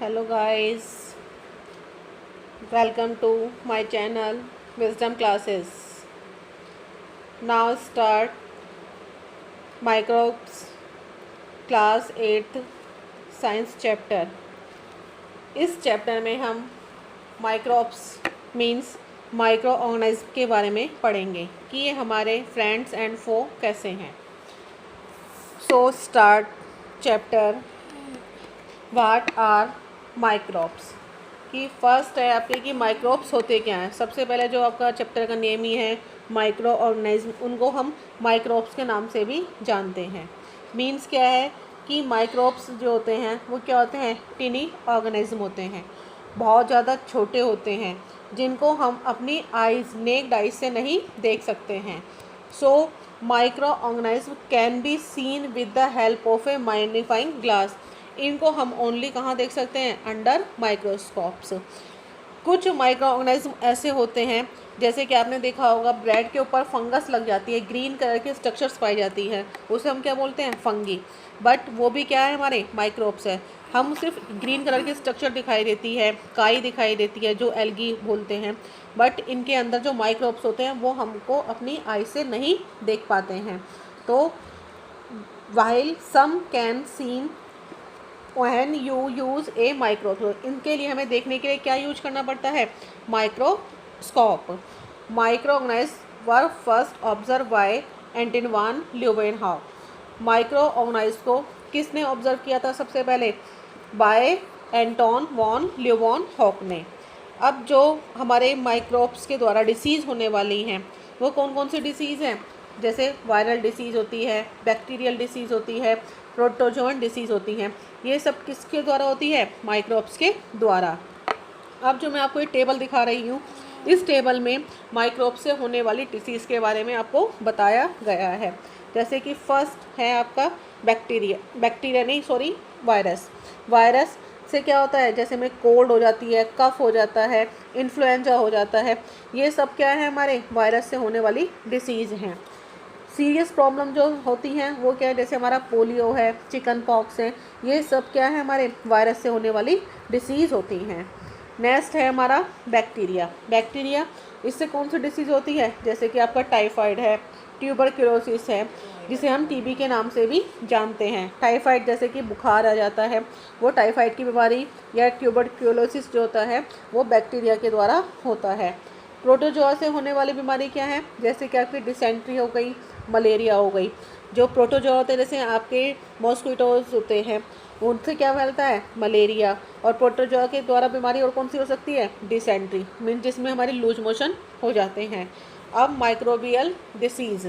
Hello guys, welcome to my channel Wisdom Classes. Now start microbes class 8th science chapter. इस chapter में हम microbes means micro organism के बारे में पढ़ेंगे कि ये हमारे फ्रेंड्स एंड फो कैसे हैं. So start chapter what are microbes. कि फर्स्ट है आपके कि माइक्रोब्स होते क्या हैं. सबसे पहले जो आपका चैप्टर का नेम ही है माइक्रो ऑर्गेनिज्म, उनको हम माइक्रोब्स के नाम से भी जानते हैं. मीन्स क्या है कि माइक्रोब्स जो होते हैं वो क्या होते हैं, टिनी ऑर्गेनिज्म होते हैं, बहुत ज़्यादा छोटे होते हैं जिनको हम अपनी आइज़ नेक्ड आइज से नहीं देख सकते हैं. So micro organism can be seen with the help of A magnifying glass. इनको हम ओनली कहाँ देख सकते हैं, अंडर माइक्रोस्कोप्स. कुछ माइक्रो ऑर्गेनिज्म ऐसे होते हैं जैसे कि आपने देखा होगा ब्रेड के ऊपर फंगस लग जाती है, ग्रीन कलर के स्ट्रक्चर्स पाई जाती है, उसे हम क्या बोलते हैं, फंगी. बट वो भी क्या है, हमारे माइक्रोब्स है. हम सिर्फ ग्रीन कलर की स्ट्रक्चर दिखाई देती है, काई दिखाई देती है जो एल्गी बोलते हैं, बट इनके अंदर जो माइक्रोब्स होते हैं वो हमको अपनी आई से नहीं देख पाते हैं. तो while some can seen when you use a microscope. इनके लिए हमें देखने के लिए क्या यूज करना पड़ता है, microscope. Micro organism were first observe by Anton van Leeuwenhoek. Micro organism को किसने ऑब्जर्व किया था सबसे पहले, बाय एंटोन वॉन ल्यूवेनहॉफ ने. अब जो हमारे माइक्रोब्स के द्वारा डिसीज़ होने वाली हैं वो कौन कौन सी डिसीज़ हैं, जैसे वायरल डिसीज़ होती है, बैक्टीरियल डिसीज़ होती है, प्रोटोजोन डिसीज़ होती हैं. ये सब किसके द्वारा होती है, माइक्रोब्स के द्वारा. अब जो मैं आपको एक टेबल दिखा रही हूँ, इस टेबल में माइक्रोब्स से होने वाली डिसीज़ के बारे में आपको बताया गया है. जैसे कि फर्स्ट है आपका वायरस. वायरस से क्या होता है, जैसे में कोल्ड हो जाती है, कफ हो जाता है, इन्फ्लुएंजा हो जाता है, ये सब क्या है, हमारे वायरस से होने वाली डिसीज़ हैं. सीरियस प्रॉब्लम जो होती हैं वो क्या है, जैसे हमारा पोलियो है, चिकन पॉक्स है, ये सब क्या है, हमारे वायरस से होने वाली डिसीज़ होती हैं. नेक्स्ट है हमारा बैक्टीरिया. बैक्टीरिया इससे कौन सी डिसीज़ होती है, जैसे कि आपका टाइफाइड है, ट्यूबरक्लोसिस है, जिसे हम टीबी के नाम से भी जानते हैं. टाइफाइड जैसे कि बुखार आ जाता है, वो टाइफाइड की बीमारी या ट्यूबरक्लोसिस जो होता है वो बैक्टीरिया के द्वारा होता है. प्रोटोजोआ से होने वाली बीमारी क्या है, जैसे कि आपकी डिसेंट्री हो गई, मलेरिया हो गई. जो प्रोटोजोआ होते हैं, जैसे आपके मॉस्किटोज होते हैं, उनसे क्या फैलता है, मलेरिया. और प्रोटोजोआ के द्वारा बीमारी और कौन सी हो सकती है, डिसेंट्री, मीन जिसमें हमारी लूज मोशन हो जाते हैं. अब माइक्रोबियल डिसीज़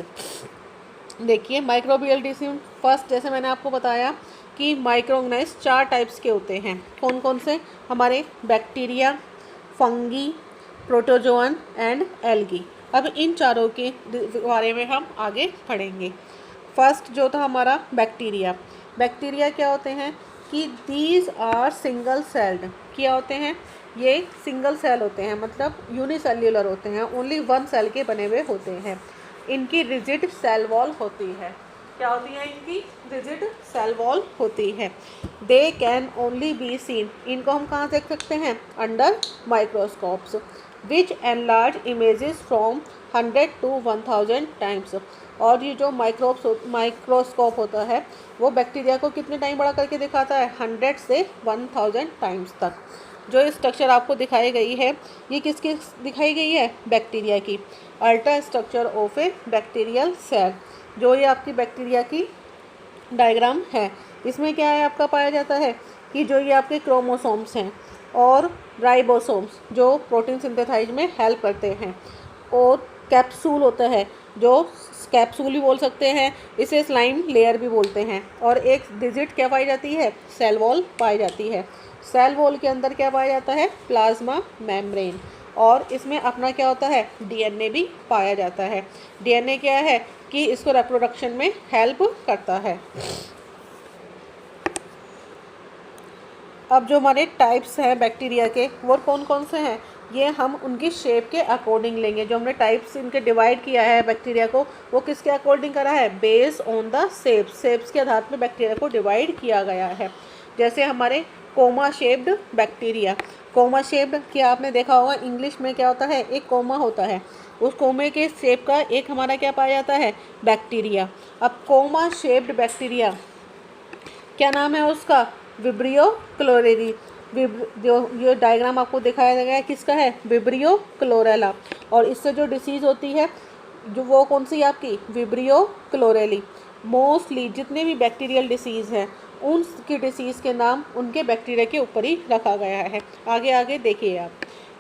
देखिए. माइक्रोबियल डिसीज फर्स्ट, जैसे मैंने आपको बताया कि माइक्रो ऑर्गेनिज्म 4 टाइप्स के होते हैं. कौन कौन से, हमारे bacteria, fungi, protozoan and algae. अब इन चारों के बारे में हम आगे पढ़ेंगे. फर्स्ट जो था हमारा बैक्टीरिया. बैक्टीरिया क्या होते हैं कि दीज आर सिंगल सेल्ड. क्या होते हैं, ये सिंगल सेल होते हैं, मतलब यूनिसेल्युलर होते हैं, ओनली वन सेल के बने हुए होते हैं. इनकी रिजिड सेल वॉल होती है. क्या होती है, इनकी रिजिड सेल वॉल होती है. They can only be seen. इनको हम कहाँ देख सकते हैं, under microscopes which enlarge images from 100 to 1000 times. और ये जो माइक्रोस्कोप होता है वो बैक्टीरिया को कितने टाइम बड़ा करके दिखाता है, 100 से 1000 टाइम्स तक. जो स्ट्रक्चर आपको दिखाई गई है ये किसकी दिखाई गई है, बैक्टीरिया की. Ultra structure of a bacterial cell. जो ये आपकी बैक्टीरिया की डायग्राम है, इसमें क्या है आपका पाया जाता है कि जो ये आपके क्रोमोसोम्स हैं और राइबोसोम्स जो प्रोटीन सिंथेसाइज में हेल्प करते हैं, और कैप्सूल होता है, जो कैप्सूल भी बोल सकते हैं, इसे स्लाइम लेयर भी बोलते हैं. और एक डिजिट क्या पाई जाती है, सेल वॉल पाई जाती है. सेल वॉल के अंदर क्या पाया जाता है, प्लाज्मा मेम्ब्रेन. और इसमें अपना क्या होता है, डीएनए भी पाया जाता है. डीएनए क्या है कि इसको रिप्रोडक्शन में हेल्प करता है. अब जो हमारे टाइप्स हैं बैक्टीरिया के वो कौन कौन से हैं, ये हम उनकी शेप के अकॉर्डिंग लेंगे. जो हमने टाइप्स इनके डिवाइड किया है बैक्टीरिया को, वो किसके अकॉर्डिंग करा है, बेस्ड ऑन द शेप्स के आधार पर बैक्टीरिया को डिवाइड किया गया है. जैसे हमारे comma shaped bacteria. Comma shaped क्या आपने देखा होगा, इंग्लिश में क्या होता है, एक कोमा होता है, उस कोमे के शेप का एक हमारा क्या पाया जाता है, बैक्टीरिया। अब कोमा शेप्ड बैक्टीरिया क्या नाम है उसका, विब्रियो क्लोरेरी। जो ये डायग्राम आपको दिखाया गया है किसका है, विब्रियो क्लोरेला। और इससे जो डिसीज़ होती है जो वो कौन सी आपकी, विब्रियो क्लोरेली। मोस्टली जितने भी बैक्टीरियल डिसीज़ हैं उनकी डिसीज़ के नाम उनके बैक्टीरिया के ऊपर ही रखा गया है। आगे आगे देखिए आप,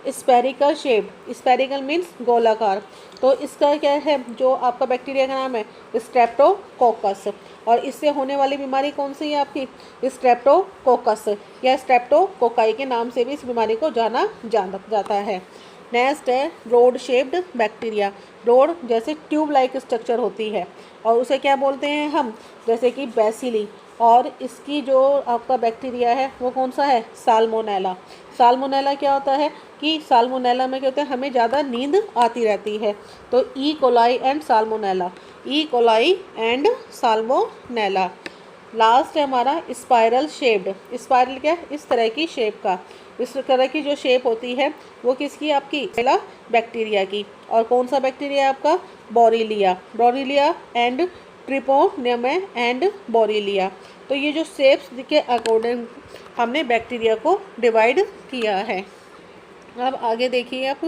स्पेरिकल शेप, स्पेरिकल मीन्स गोलाकार। तो इसका क्या है, जो आपका बैक्टीरिया का नाम है स्ट्रेप्टोकोकस। और इससे होने वाली बीमारी कौन सी है आपकी, स्ट्रेप्टोकोकस या स्ट्रेप्टोकोकाई के नाम से भी इस बीमारी को जाना जाता है। नेक्स्ट है रोड शेप्ड बैक्टीरिया। रोड जैसे ट्यूब लाइक स्ट्रक्चर होती है और उसे क्या बोलते हैं हम, जैसे कि बेसिली। और इसकी जो आपका बैक्टीरिया है वो कौन सा है, साल्मोनेला। साल्मोनेला क्या होता है कि साल्मोनेला में क्या होता है, हमें ज़्यादा नींद आती रहती है। तो E coli and salmonella, E coli and salmonella. Last है हमारा स्पाइरल शेप्ड। स्पाइरल क्या, इस तरह की शेप का, इस तरह की जो शेप होती है वो किसकी, आपकी पहला बैक्टीरिया की। और कौन सा बैक्टीरिया आपका, बोरीलिया। बोरीलिया एंड ट्रिपोनेम एंड बोरीलिया। तो ये जो शेप्स के अकॉर्डिंग हमने बैक्टीरिया को डिवाइड किया है। अब आगे देखिए आप,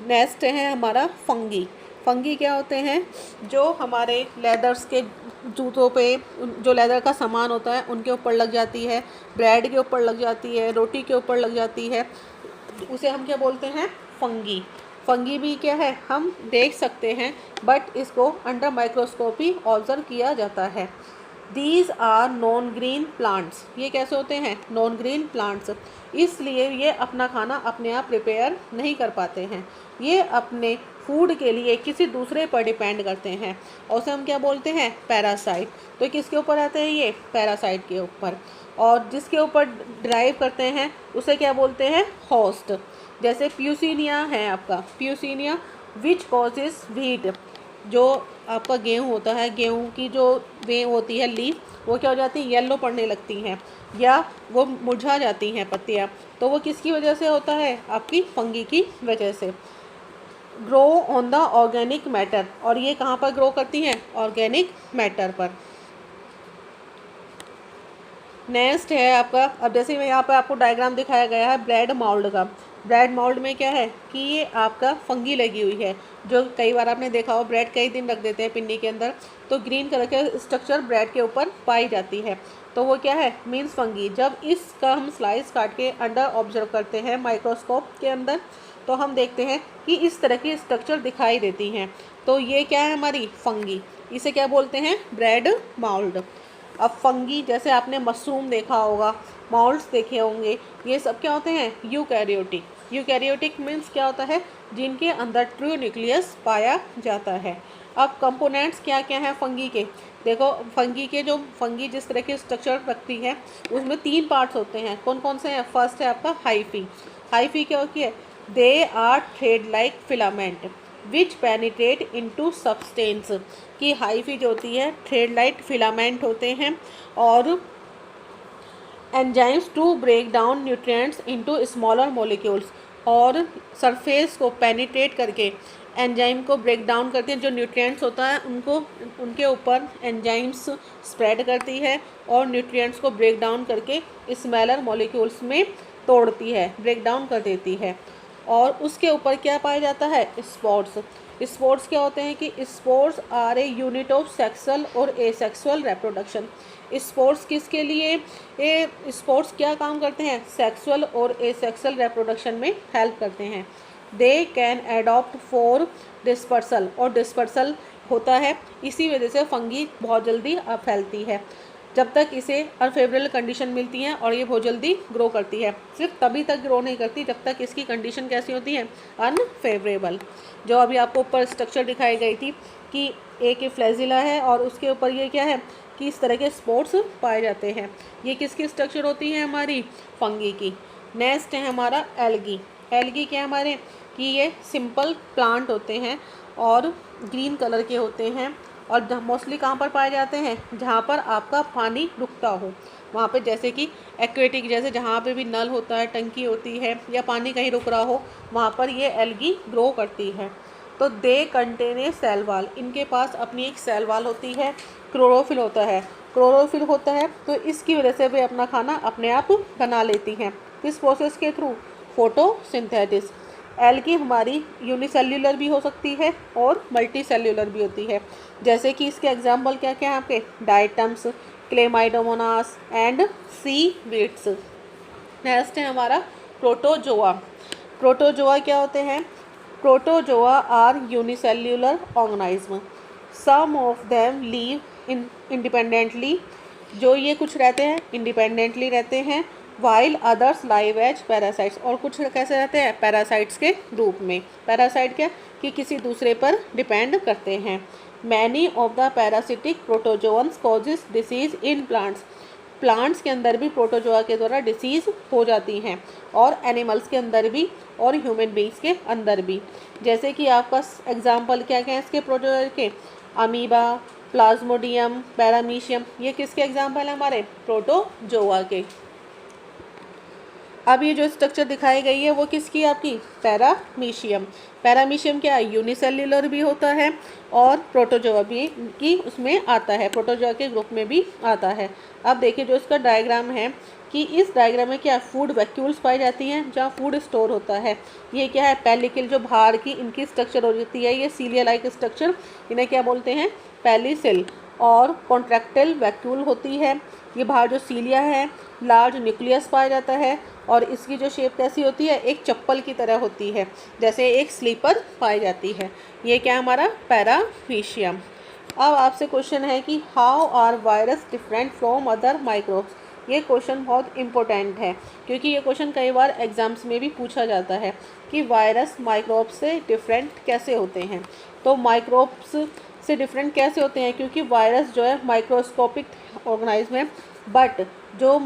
नेक्स्ट है हमारा फंगी। फंगी क्या होते हैं, जो हमारे लेदर्स के जूतों पे जो लेदर का सामान होता है उनके ऊपर लग जाती है, ब्रेड के ऊपर लग जाती है, रोटी के ऊपर लग जाती है, उसे हम क्या बोलते हैं, फंगी। फंगी भी क्या है, हम देख सकते हैं बट इसको अंडर माइक्रोस्कोप ही ऑब्जर्व किया जाता है। These are non green plants. ये कैसे होते हैं, नॉन ग्रीन प्लांट्स, इसलिए ये अपना खाना अपने आप प्रिपेयर नहीं कर पाते हैं, ये अपने फूड के लिए किसी दूसरे पर डिपेंड करते हैं और उसे हम क्या बोलते हैं, पैरासाइट। तो किसके ऊपर आते हैं ये, पैरासाइट के ऊपर। और जिसके ऊपर ड्राइव करते हैं उसे क्या बोलते हैं, होस्ट। जैसे प्यूसिनिया है आपका, प्यूसिनिया विच कॉजेज व्हीट। जो आपका गेहूँ होता है, गेहूँ की जो वे होती है लीफ, वो क्या हो जाती है, येलो पड़ने लगती हैं या वो मुरझा जाती हैं पत्तियाँ, तो वो किसकी वजह से होता है, आपकी फंगी की वजह से। Grow on the organic matter, और ये कहाँ पर ग्रो करती हैं, ऑर्गेनिक मैटर पर। नेक्स्ट है आपका, अब जैसे मैं यहाँ पर आपको डायग्राम दिखाया गया है ब्रेड मोल्ड का। ब्रेड मोल्ड में क्या है कि ये आपका फंगी लगी हुई है, जो कई बार आपने देखा हो ब्रेड कई दिन रख देते हैं पिन्नी के अंदर, तो ग्रीन कलर के स्ट्रक्चर ब्रेड के ऊपर पाई जाती है, तो वो क्या है, मीन्स फंगी। जब इसका हम स्लाइस काट के अंडर ऑब्जर्व करते हैं माइक्रोस्कोप के अंदर, तो हम देखते हैं कि इस तरह की स्ट्रक्चर दिखाई देती हैं, तो ये क्या है, हमारी फंगी। इसे क्या बोलते हैं, ब्रेड मोल्ड। अब फंगी जैसे आपने मशरूम देखा होगा, मोल्ड्स देखे होंगे, ये सब क्या होते हैं, यूकैरियोटिक। यूकैरियोटिक मीन्स क्या होता है, जिनके अंदर ट्रू न्यूक्लियस पाया जाता है। अब कंपोनेंट्स क्या क्या हैं फंगी के, देखो फंगी के जो फंगी जिस तरह के स्ट्रक्चर रखती है उसमें 3 पार्ट्स होते हैं, कौन कौन से हैं। फर्स्ट है आपका हाइफी। हाइफी क्या होती है, they are thread like filament which penetrate into substance. की हाइफी जो होती है थ्रेड लाइक फिलामेंट होते हैं और enzymes to break down nutrients into smaller molecules, और सरफेस को पेनिट्रेट करके एंजाइम को ब्रेक डाउन करती हैं, जो न्यूट्रिएंट्स होता है उनको उनके ऊपर एंजाइम्स स्प्रेड करती है और न्यूट्रिएंट्स को ब्रेक डाउन करके स्मॉलर मॉलिक्यूल्स में तोड़ती है, ब्रेक डाउन कर देती है। और उसके ऊपर क्या पाया जाता है, स्पोर्स। स्पोर्स क्या होते हैं कि spores are a unit of sexual और एसेक्सुअल रिप्रोडक्शन। स्पोर्स किसके लिए, ये स्पोर्स क्या काम करते हैं, सेक्सुअल और एसेक्सुअल रिप्रोडक्शन में हेल्प करते हैं। They can adopt for dispersal, और डिस्पर्सल होता है, इसी वजह से फंगी बहुत जल्दी फैलती है। जब तक इसे अनफेवरेबल कंडीशन मिलती हैं और ये बहुत जल्दी ग्रो करती है, सिर्फ तभी तक ग्रो नहीं करती जब तक इसकी कंडीशन कैसी होती है, अनफेवरेबल। जो अभी आपको ऊपर स्ट्रक्चर दिखाई गई थी कि एक फ्लैजिला है और उसके ऊपर ये क्या है कि इस तरह के स्पोर्स पाए जाते हैं, ये किसकी स्ट्रक्चर होती है, हमारी फंगी की। नेक्स्ट है हमारा एल्गी। एल्गी क्या हमारे कि ये सिंपल प्लांट होते हैं और ग्रीन कलर के होते हैं और मोस्टली कहाँ पर पाए जाते हैं, जहाँ पर आपका पानी रुकता हो। वहाँ पे जैसे कि एक्वेटिक, जैसे जहाँ पे भी नल होता है, टंकी होती है या पानी कहीं रुक रहा हो, वहाँ पर ये एल्गी ग्रो करती है। तो they contain a cell wall, इनके पास अपनी एक सेल वाल होती है। क्लोरोफिल होता है, क्लोरोफिल होता है तो इसकी वजह से वे अपना खाना अपने आप बना लेती हैं। किस प्रोसेस के थ्रू? फोटोसिंथेसिस। एल्गी हमारी यूनिसेल्युलर भी हो सकती है और मल्टी सेल्युलर भी होती है। जैसे कि इसके एग्जाम्पल क्या क्या हैं आपके? Diatoms, chlamydomonas and seaweeds. Next है हमारा प्रोटोजोआ। प्रोटोजोआ क्या होते हैं? Protozoa are unicellular organism. Some of them live independently, जो ये कुछ रहते हैं इंडिपेंडेंटली रहते हैं, while others live as parasites, और कुछ कैसे रहते हैं? पैरासाइट्स के रूप में। पैरासाइट क्या? कि किसी दूसरे पर डिपेंड करते हैं। Many of the parasitic protozoans causes disease in plants. Plants के अंदर भी प्रोटोजोआ के द्वारा डिसीज़ हो जाती हैं, और एनिमल्स के अंदर भी, और ह्यूमन बींग्स के अंदर भी। जैसे कि आपका एग्जाम्पल क्या क्या है इसके प्रोटोजोआ के? अमीबा, प्लाज्मोडियम, पैरामीशियम, ये किसके एग्जाम्पल हैं? हमारे प्रोटोजोआ के। अब ये जो स्ट्रक्चर दिखाई गई है वो किसकी? आपकी पैरामीशियम। पैरामीशियम क्या है? यूनिसेल्युलर भी होता है और प्रोटोजोआ भी की उसमें आता है, प्रोटोजोआ के ग्रुप में भी आता है। अब देखिए जो इसका डायग्राम है कि इस डायग्राम में क्या फूड वैक्यूल्स पाई जाती हैं जहाँ फूड स्टोर होता है। ये क्या है? पेलिकल, जो बाहर की इनकी स्ट्रक्चर हो जाती है, ये सीलिया लाइक स्ट्रक्चर, इन्हें क्या बोलते हैं? पेलिसिल। और कॉन्ट्रैक्टाइल वैक्यूल होती है, ये बाहर जो सीलिया है, लार्ज न्यूक्लियस पाया जाता है, और इसकी जो शेप कैसी होती है? एक चप्पल की तरह होती है, जैसे एक स्लीपर पाई जाती है। ये क्या हमारा? पैरामीशियम। अब आपसे क्वेश्चन है कि how are virus different from other microbes. ये क्वेश्चन बहुत इंपॉर्टेंट है क्योंकि ये क्वेश्चन कई बार एग्जाम्स में भी पूछा जाता है कि वायरस माइक्रोब्स से डिफरेंट कैसे होते हैं। तो माइक्रोब्स से डिफरेंट कैसे होते हैं? क्योंकि वायरस जो है माइक्रोस्कोपिक ऑर्गेनाइज्म है, बट जो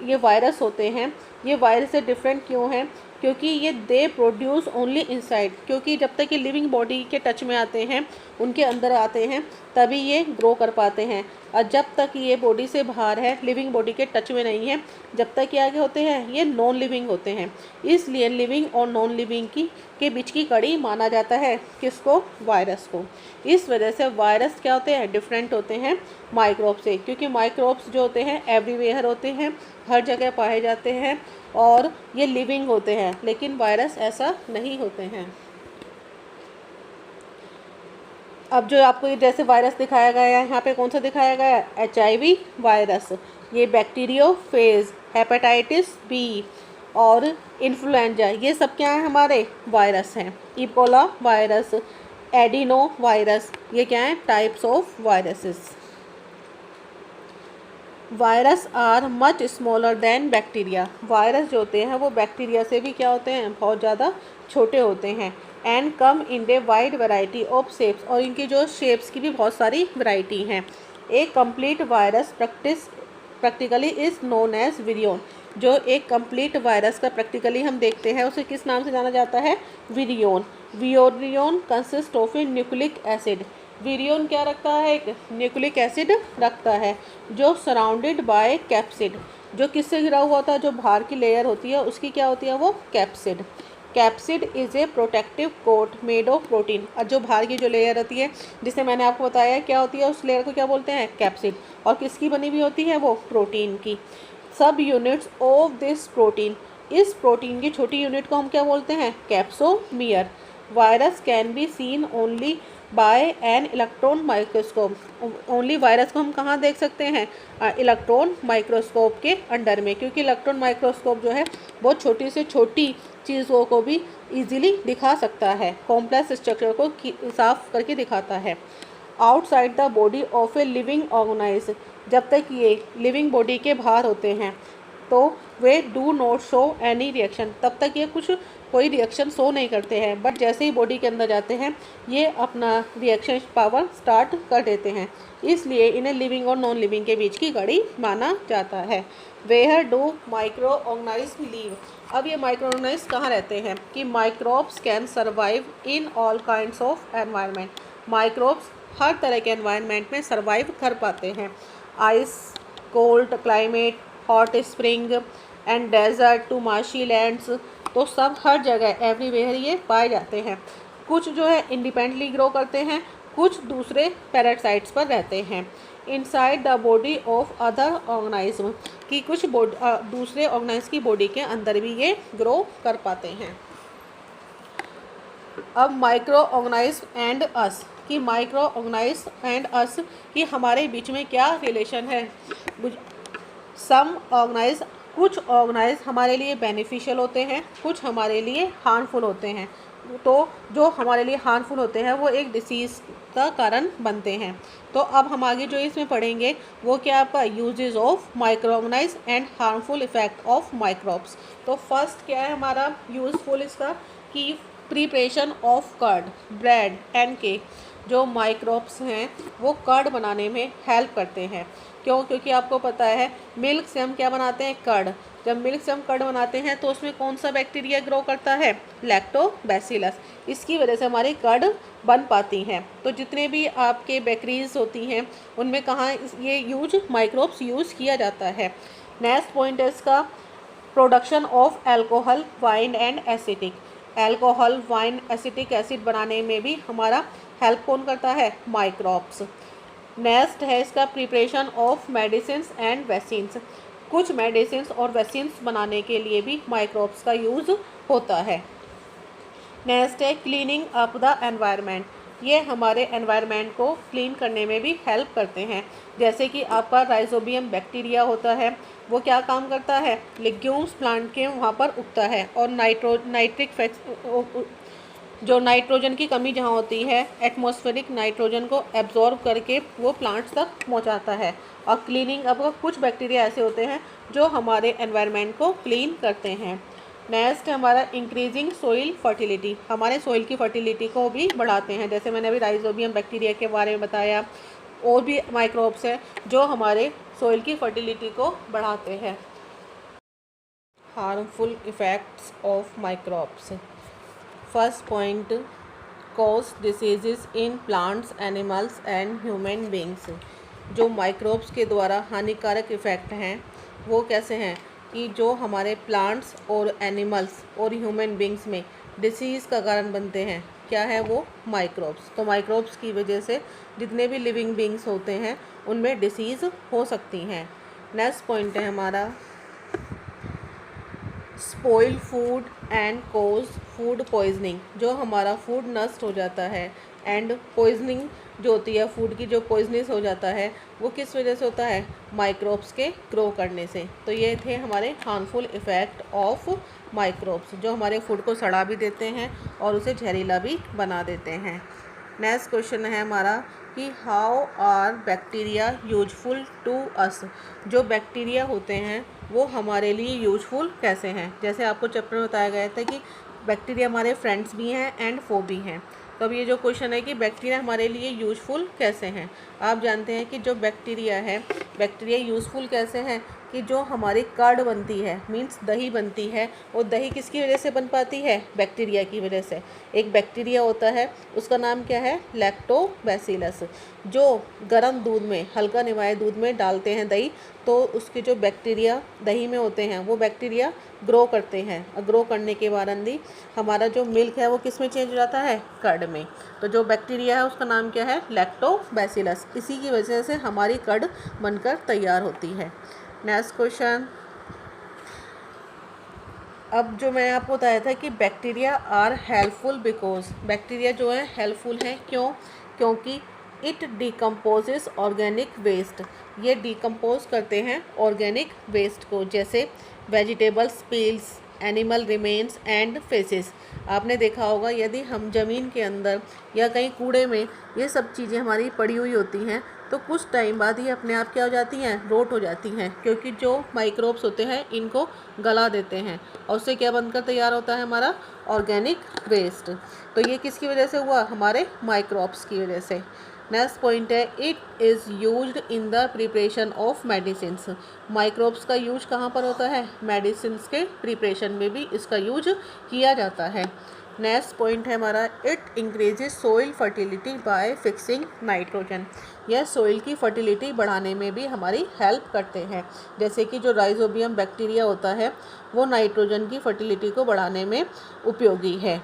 ये वायरस होते हैं, ये वायरस से डिफरेंट क्यों हैं? क्योंकि ये दे प्रोड्यूस ओनली इनसाइड, क्योंकि जब तक ये लिविंग बॉडी के टच में आते हैं, उनके अंदर आते हैं, तभी ये ग्रो कर पाते हैं। और जब तक ये बॉडी से बाहर है, लिविंग बॉडी के टच में नहीं है, जब तक ये आगे होते हैं, ये नॉन लिविंग होते हैं। इसलिए लिविंग और नॉन लिविंग के बीच की कड़ी माना जाता है किसको? वायरस को। इस वजह से वायरस क्या होते हैं? डिफरेंट होते हैं माइक्रोब से, क्योंकि माइक्रोब्स जो होते हैं एवरीवेयर होते हैं, हर जगह पाए जाते हैं, और ये लिविंग होते हैं, लेकिन वायरस ऐसा नहीं होते हैं। अब जो आपको ये जैसे वायरस दिखाया गया है, यहाँ पे कौन सा दिखाया गया है? HIV वायरस, ये बैक्टीरियोफेज, हेपेटाइटिस बी और इन्फ्लुएंजा, ये सब क्या है? हमारे वायरस हैं। इबोला वायरस, एडिनो वायरस, ये क्या है? Types of viruses. Virus are much smaller than bacteria. Virus जो होते हैं वो बैक्टीरिया से भी क्या होते हैं? बहुत ज़्यादा छोटे होते हैं। And come in a wide variety of shapes, और इनकी जो शेप्स की भी बहुत सारी वैरायटी हैं। एक complete virus practically is known as virion. जो एक कंप्लीट वायरस का प्रैक्टिकली हम देखते हैं उसे किस नाम से जाना जाता है? विरियोन। विरियोन consist of A nucleic acid. विरियोन क्या रखता है? एक न्यूक्लिक एसिड रखता है, जो सराउंडेड बाय कैप्सिड। जो किससे घिरा हुआ था? जो बाहर की लेयर होती है उसकी क्या होती है? वो capsid. Capsid is a protective coat made of protein. और जो बाहर की जो लेयर होती है, जिसे मैंने आपको बताया क्या होती है, उस लेयर को क्या बोलते हैं? कैप्सिड। और किसकी बनी हुई होती है? वो प्रोटीन की। सब यूनिट्स ऑफ दिस प्रोटीन, इस प्रोटीन की छोटी यूनिट को हम क्या बोलते हैं? Capsomere. Virus can be seen only by an electron microscope. Only virus को हम कहाँ देख सकते हैं? इलेक्ट्रॉन माइक्रोस्कोप के अंडर में, क्योंकि इलेक्ट्रॉन माइक्रोस्कोप जो है बहुत छोटी से छोटी चीज़ों को भी इजीली दिखा सकता है, कॉम्प्लेक्स स्ट्रक्चर को साफ करके दिखाता है। Outside the body of a living organism, जब तक ये लिविंग बॉडी के बाहर होते हैं तो वे do not show any reaction, तब तक ये कोई रिएक्शन शो नहीं करते हैं। बट जैसे ही बॉडी के अंदर जाते हैं ये अपना रिएक्शन पावर स्टार्ट कर देते हैं, इसलिए इन्हें लिविंग और नॉन लिविंग के बीच की कड़ी माना जाता है। Where do micro organism live. अब ये माइक्रो ऑर्गेनाइज्म कहाँ रहते हैं? कि microbes can survive in all kinds of environment. Microbes हर तरह के एनवायरनमेंट में सर्वाइव कर पाते हैं। Ice, cold climate, hot spring and desert to marshy lands, तो सब हर जगह एवरीवेयर ये पाए जाते हैं। कुछ जो है इंडिपेंडेंटली ग्रो करते हैं, कुछ दूसरे पैरासाइट्स पर रहते हैं। Inside the body of other organism, कि कुछ दूसरे ऑर्गेनाइज की बॉडी के अंदर भी ये ग्रो कर पाते हैं। अब माइक्रो ऑर्गेनाइज एंड अस, कि माइक्रो ऑर्गेनाइज एंड अस कि हमारे बीच में क्या रिलेशन है। सम ऑर्गेनाइज, कुछ ऑर्गेनाइज हमारे लिए बेनिफिशियल होते हैं, कुछ हमारे लिए हार्मफुल होते हैं। तो जो हमारे लिए हार्मफुल होते हैं वो एक डिसीज़ का कारण बनते हैं। तो अब हम आगे जो इसमें पढ़ेंगे वो क्या आपका uses of micro organisms and harmful effect of microbes. तो फर्स्ट क्या है हमारा यूज़फुल इसका, कि preparation of curd, bread and cake. जो माइक्रोब्स हैं वो कर्ड बनाने में हेल्प करते हैं। क्यों? क्योंकि आपको पता है मिल्क से हम क्या बनाते हैं, कर्ड। जब मिल्क से हम कर्ड बनाते हैं तो उसमें कौन सा बैक्टीरिया ग्रो करता है, लैक्टोबैसिलस। इसकी वजह से हमारी कर्ड बन पाती हैं। तो जितने भी आपके बेकरीज होती हैं उनमें कहाँ ये माइक्रोब्स यूज़ किया जाता है। नेक्स्ट पॉइंट है इसका production of alcohol, wine and acetic. Alcohol, wine, acetic acid बनाने में भी हमारा हेल्प कौन करता है, माइक्रोब्स। नेक्स्ट है इसका preparation of medicines and vaccines. कुछ मेडिसिन्स और वैक्सीन्स बनाने के लिए भी माइक्रोब्स का यूज़ होता है। नेक्स्ट है क्लीनिंग अप द एनवायरनमेंट। ये हमारे एनवायरनमेंट को क्लीन करने में भी हेल्प करते हैं। जैसे कि आपका राइजोबियम बैक्टीरिया होता है, वो क्या काम करता है, लेग्यूम्स प्लांट के वहाँ पर उगता है और जो नाइट्रोजन की कमी जहाँ होती है, एटमॉस्फेरिक नाइट्रोजन को एब्जॉर्ब करके वो प्लांट्स तक पहुँचाता है। और क्लीनिंग अब कुछ बैक्टीरिया ऐसे होते हैं जो हमारे एनवायरनमेंट को क्लीन करते हैं। नेक्स्ट हमारा इंक्रीजिंग सोइल फर्टिलिटी, हमारे सोइल की फर्टिलिटी को भी बढ़ाते हैं। जैसे मैंने अभी राइजोबियम बैक्टीरिया के बारे में बताया, और भी माइक्रोब्स हैं जो हमारे सोइल की फर्टिलिटी को बढ़ाते हैं। Harmful effects of microbes. First point, cause diseases in plants, animals and human beings. जो माइक्रोब्स के द्वारा हानिकारक इफ़ेक्ट हैं वो कैसे हैं, कि जो हमारे प्लांट्स और एनिमल्स और ह्यूमन बींग्स में डिसीज़ का कारण बनते हैं, क्या है वो, माइक्रोब्स। तो माइक्रोब्स की वजह से जितने भी लिविंग बींग्स होते हैं उनमें डिसीज़ हो सकती हैं। नेक्स्ट पॉइंट है हमारा spoil food and cause food poisoning. जो हमारा फूड नष्ट हो जाता है एंड पॉइजनिंग जो होती है, फूड की जो पॉइजनस हो जाता है, वो किस वजह से होता है, माइक्रोब्स के ग्रो करने से। तो ये थे हमारे हार्मफुल इफ़ेक्ट ऑफ माइक्रोब्स, जो हमारे फूड को सड़ा भी देते हैं और उसे जहरीला भी बना देते हैं। नेक्स्ट क्वेश्चन है हमारा कि how are bacteria useful to us. जो बैक्टीरिया होते हैं वो हमारे लिए यूजफुल कैसे हैं। जैसे आपको चैप्टर में बताया गया था कि बैक्टीरिया हमारे फ्रेंड्स भी हैं एंड फो भी हैं। तो अब ये जो क्वेश्चन है कि बैक्टीरिया हमारे लिए यूजफुल कैसे हैं। आप जानते हैं कि जो बैक्टीरिया है, बैक्टीरिया यूजफुल कैसे हैं, कि जो हमारी कर्ड बनती है, मींस दही बनती है, वो दही किसकी वजह से बन पाती है, बैक्टीरिया की वजह से। एक बैक्टीरिया होता है, उसका नाम क्या है, लैक्टोबैसिलस, जो गर्म दूध में, हल्का निवाए दूध में डालते हैं दही, तो उसके जो बैक्टीरिया दही में होते हैं वो बैक्टीरिया ग्रो करते हैं। और ग्रो करने के बाद हमारा जो मिल्क है वो किस में चेंज हो जाता है, कर्ड में। तो जो बैक्टीरिया है उसका नाम क्या है, लैक्टोबैसिलस। इसी की वजह से हमारी कर्ड बनकर तैयार होती है। नेक्स्ट क्वेश्चन, अब जो मैंने आपको बताया था कि bacteria are helpful because, bacteria जो है हेल्पफुल है, क्यों, क्योंकि इट डिकम्पोजेस ऑर्गेनिक वेस्ट। ये डिकम्पोज करते हैं ऑर्गेनिक वेस्ट को, जैसे vegetables peels, animal remains and faeces. आपने देखा होगा यदि हम ज़मीन के अंदर या कहीं कूड़े में ये सब चीज़ें हमारी पड़ी हुई होती हैं तो कुछ टाइम बाद ये अपने आप क्या हो जाती हैं, रोट हो जाती हैं, क्योंकि जो माइक्रोब्स होते हैं इनको गला देते हैं और उससे क्या बनकर तैयार होता है, हमारा ऑर्गेनिक वेस्ट। तो ये किसकी वजह से हुआ, हमारे माइक्रोब्स की वजह से। नेक्स्ट पॉइंट है it is used in the preparation of medicines. Microbes का यूज कहाँ पर होता है, मेडिसिन्स के प्रिपरेशन में भी इसका यूज किया जाता है। नेक्स्ट पॉइंट है हमारा it increases soil fertility bye fixing nitrogen. यह सोइल की फर्टिलिटी बढ़ाने में भी हमारी हेल्प करते हैं। जैसे कि जो राइजोबियम बैक्टीरिया होता है वो नाइट्रोजन की फर्टिलिटी को बढ़ाने में उपयोगी है।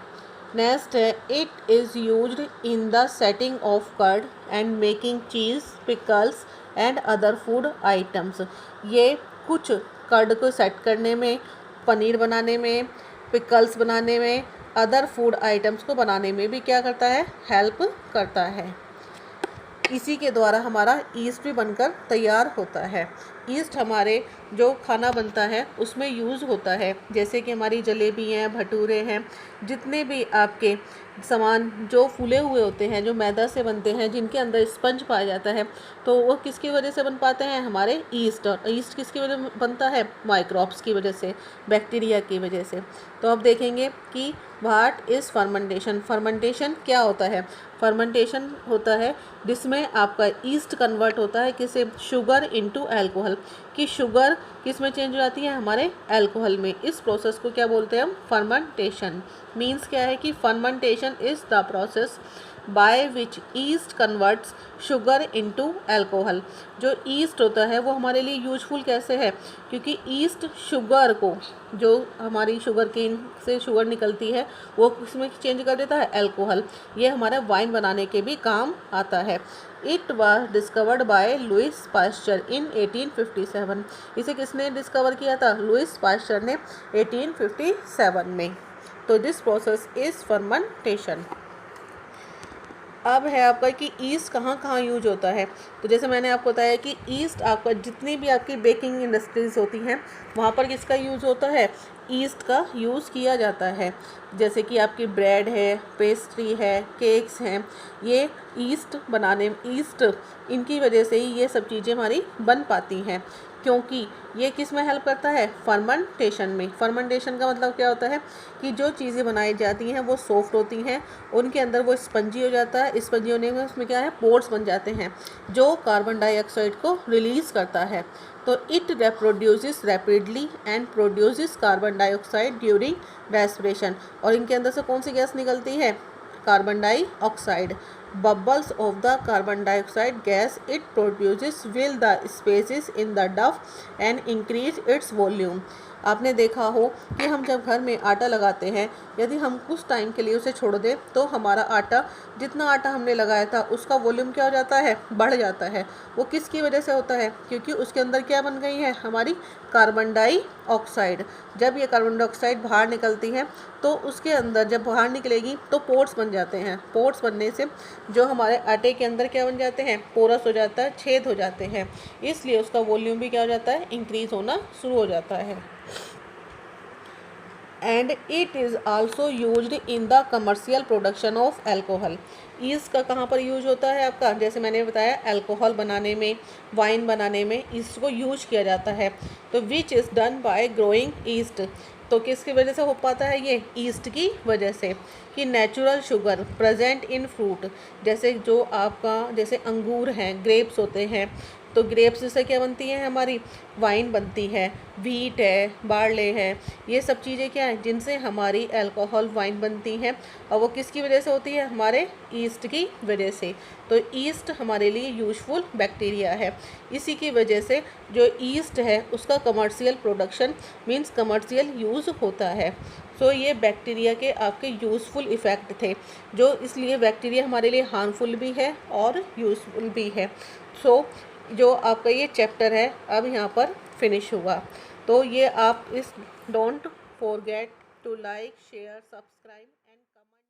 नेक्स्ट है, it is used in the setting of curd and making cheese, pickles and other food items. ये कुछ कर्ड को सेट करने में, पनीर बनाने में, पिकल्स बनाने में, अदर फूड आइटम्स को बनाने में भी क्या करता है, हेल्प करता है। इसी के द्वारा हमारा ईस्ट भी बनकर तैयार होता है। ईस्ट हमारे जो खाना बनता है उसमें यूज़ होता है, जैसे कि हमारी जलेबी हैं, भटूरे हैं, जितने भी आपके सामान जो फूले हुए होते हैं, जो मैदा से बनते हैं, जिनके अंदर स्पंज पाया जाता है, तो वो किसकी वजह से बन पाते हैं, हमारे ईस्ट। और ईस्ट किसकी वजह बनता है, माइक्रोब्स की वजह से, बैक्टीरिया की वजह से। तो अब देखेंगे कि व्हाट इज़ फर्मेंटेशन। फर्मेंटेशन क्या होता है, फर्मेंटेशन होता है जिसमें आपका ईस्ट कन्वर्ट होता है किसे, शुगर इनटू अल्कोहल, कि शुगर किस में चेंज हो जाती है, हमारे अल्कोहल में। इस प्रोसेस को क्या बोलते हैं हम, फर्मेंटेशन। मीन्स क्या है कि fermentation is the process by which east converts sugar into alcohol. जो ईस्ट होता है वो हमारे लिए यूजफुल कैसे है, क्योंकि ईस्ट शुगर को, जो हमारी शुगर केन से शुगर निकलती है, वो किसमें चेंज कर देता है, अल्कोहल। ये हमारा वाइन बनाने के भी काम आता है। It was discovered by Louis Pasteur in 1857। इसे किसने डिस्कवर किया था, लुइस पास्चर ने 1857 में। तो दिस प्रोसेस इज फर्मेंटेशन। अब है आपका कि ईस्ट कहाँ कहाँ यूज होता है। तो जैसे मैंने आपको बताया कि ईस्ट आपका जितनी भी आपकी बेकिंग इंडस्ट्रीज होती हैं वहाँ पर किसका यूज़ होता है, ईस्ट का यूज़ किया जाता है। जैसे कि आपकी ब्रेड है, पेस्ट्री है, केक्स हैं, ये ईस्ट बनाने, ईस्ट इनकी वजह से ही ये सब चीज़ें हमारी बन पाती हैं, क्योंकि ये किस में हेल्प करता है, फर्मेंटेशन में। फर्मेंटेशन का मतलब क्या होता है कि जो चीज़ें बनाई जाती हैं वो सॉफ्ट होती हैं, उनके अंदर वो स्पंजी हो जाता है। स्पंजी होने में उसमें क्या है, पोर्स बन जाते हैं जो कार्बन डाइऑक्साइड को रिलीज़ करता है। तो it reproduces rapidly and produces carbon dioxide during respiration. और इनके अंदर से कौन सी गैस निकलती है, carbon dioxide. Bubbles of the carbon dioxide gas it produces fill the spaces in the dough and increase its volume। आपने देखा हो कि हम जब घर में आटा लगाते हैं, यदि हम कुछ टाइम के लिए उसे छोड़ दें तो हमारा आटा, जितना आटा हमने लगाया था उसका वॉल्यूम क्या हो जाता है, बढ़ जाता है। वो किसकी वजह से होता है, क्योंकि उसके अंदर क्या बन गई है, हमारी कार्बन डाइऑक्साइड। जब ये कार्बन डाइऑक्साइड बाहर निकलती है तो उसके अंदर जब बाहर निकलेगी तो पोर्स बन जाते हैं। पोर्स बनने से जो हमारे आटे के अंदर क्या बन जाते हैं, पोरस हो जाता है, छेद हो जाते हैं, इसलिए उसका वॉल्यूम भी क्या हो जाता है, इंक्रीज होना शुरू हो जाता है। And it is also used in the commercial production of alcohol. East का कहाँ पर यूज होता है आपका, जैसे मैंने बताया अल्कोहल बनाने में, वाइन बनाने में ईस्ट को यूज किया जाता है। तो which is done by growing east. तो किसकी वजह से हो पाता है ये, ईस्ट की वजह से, कि natural sugar present in fruit. जैसे जो आपका, जैसे अंगूर हैं, ग्रेप्स होते हैं, तो ग्रेप्स से क्या बनती है, हमारी वाइन बनती है। व्हीट है, बार्ले है, ये सब चीज़ें क्या हैं, जिनसे हमारी अल्कोहल वाइन बनती हैं। और वो किसकी वजह से होती है, हमारे ईस्ट की वजह से। तो ईस्ट हमारे लिए यूजफुल बैक्टीरिया है। इसी की वजह से जो ईस्ट है उसका commercial production means commercial use होता है। सो ये बैक्टीरिया के आपके यूज़फुल इफ़ेक्ट थे, जो इसलिए बैक्टीरिया हमारे लिए हार्मफुल भी है और यूज़फुल भी है। सो जो आपका ये चैप्टर है अब यहाँ पर फिनिश हुआ। तो ये आप इस don't forget to like, share, subscribe and comment.